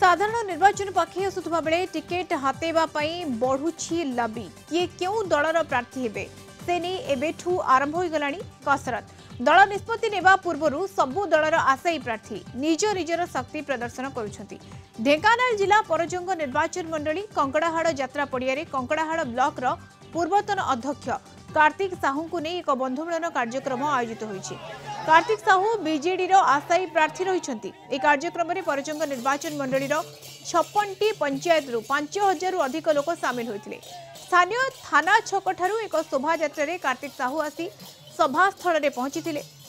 साधारण निर्वाचन पाखे आसुवा बेले टिकेट हातेवा बढ़ुछि लबी किए क्यों दलर प्रार्थी हेबे से नहीं एबेठू आरंभ हो गलानी कसरत। दल निष्पत्ति नेबा पूर्वरु सबु दलर आशायी प्रार्थी निज निजर शक्ति प्रदर्शन करुछंती। ढेंकानाल जिला परजंग निर्वाचन मंडली कंकड़ाहाड़ यात्रा पड़ियारे कंकड़ाहाड़ ब्लॉक रो पूर्वतन अध्यक्ष कार्तिक साहू को नहीं एक बंधुमिलन कार्यक्रम आयोजित होइछि। कार्तिक साहू बीजेडी रो आशायी प्रार्थी रहिछंती। ए कार्यक्रम में परजंग निर्वाचन मंडली 56टी पंचायत 5000 अधिक लोक सामिल होइथिले। स्थानीय थाना छक ठारू एक शोभा यात्रा कार्तिक साहू आसी सभास्थल में पहुंची।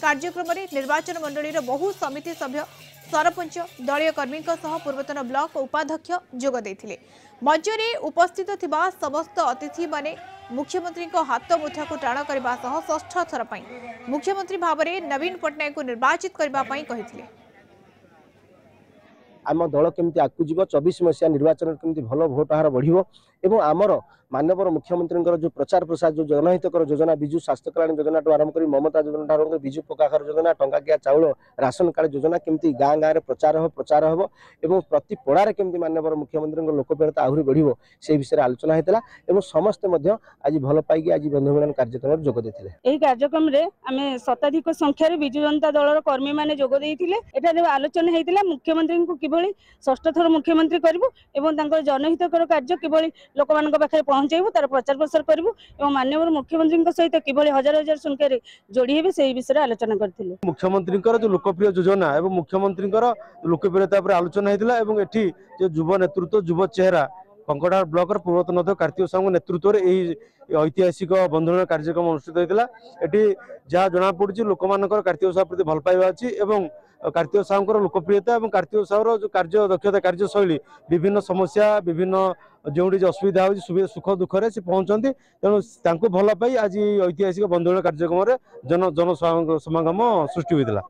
कार्यक्रम में निर्वाचन मंडली बहु समिति सभ्य सरपंच दलीय कर्मी पूर्वतन ब्लॉक उपाध्यक्ष जोग देथिले। मंचरे उपस्थित थिबा समस्त अतिथि माने मुख्यमंत्री हाथ मुठा को टाण करने षष्ठ थर मुख्यमंत्री भाव में नवीन पट्टनायक को निर्वाचित करने कही। आम दल केमती आगु जीव 24 मसीहा निर्वाचन केमती भल भोट हार बढ़िबो एवं आमर माननीय मुख्यमंत्री जो प्रचार प्रसार जो जनहितकर योजना विजु स्वास्थ्य कल्याण योजना आरंभ कर ममता योजना आरंभ कर विजु पक्काघर योजना टंकाकिया चाउल राशन कार्ड योजना केमती गाँ गाँव में प्रचार हम एवं प्रति पड़ारे केमती माननीय मुख्यमंत्री लोकप्रियता आहरी बढ़िबो से विषय आलोचना होता एवं समस्ते आज भल पाई आज बंधुमिलन कार्यक्रम जोग देथिले। एही कार्यक्रम रे आमे शताधिक संख्यार विजु जनता दलर कर्मी माने जोग देइथिले। एठारे आलोचना हेतिला मुख्यमंत्री को किभली षष्ठ थर मुख्यमंत्री करबो एवं तांकर जनहितकर कार्य किभली लोकमानक पाखे पहुंचाइबो तार प्रचार प्रसार करिबो एवं माननीय मुख्यमंत्री सहित किभली हजार हजार संख्यार जोड़ी हेबे से विषय आलोचना करथिले। मुख्यमंत्री जो लोकप्रिय योजना एवं मुख्यमंत्री लोकप्रियता पर आलोचना हेतिला एवं एठी जो युवा नेतृत्व युवा चेहरा कंकड़ाहाड़ ब्लॉक पूर्वतन अध्यक्ष कार्तिक साहू नेतृत्व में ऐतिहासिक बंधुमिलन कार्यक्रम अनुष्ठित होता। ये जहाँ जना पड़ी लोक मान कार्तिक साहू प्रति भल पाइबा अच्छी एवं कार्तिक साहू लोकप्रियता और कार्तिक साहूर जो कार्य दक्षता कार्यशैली विभिन्न समस्या विभिन्न जो असुविधा हो सुख दुखे से पहुंचती तेणु भल पाई आज ऐतिहासिक बंधुमिलन कार्यक्रम जन समागम सृष्टि होता।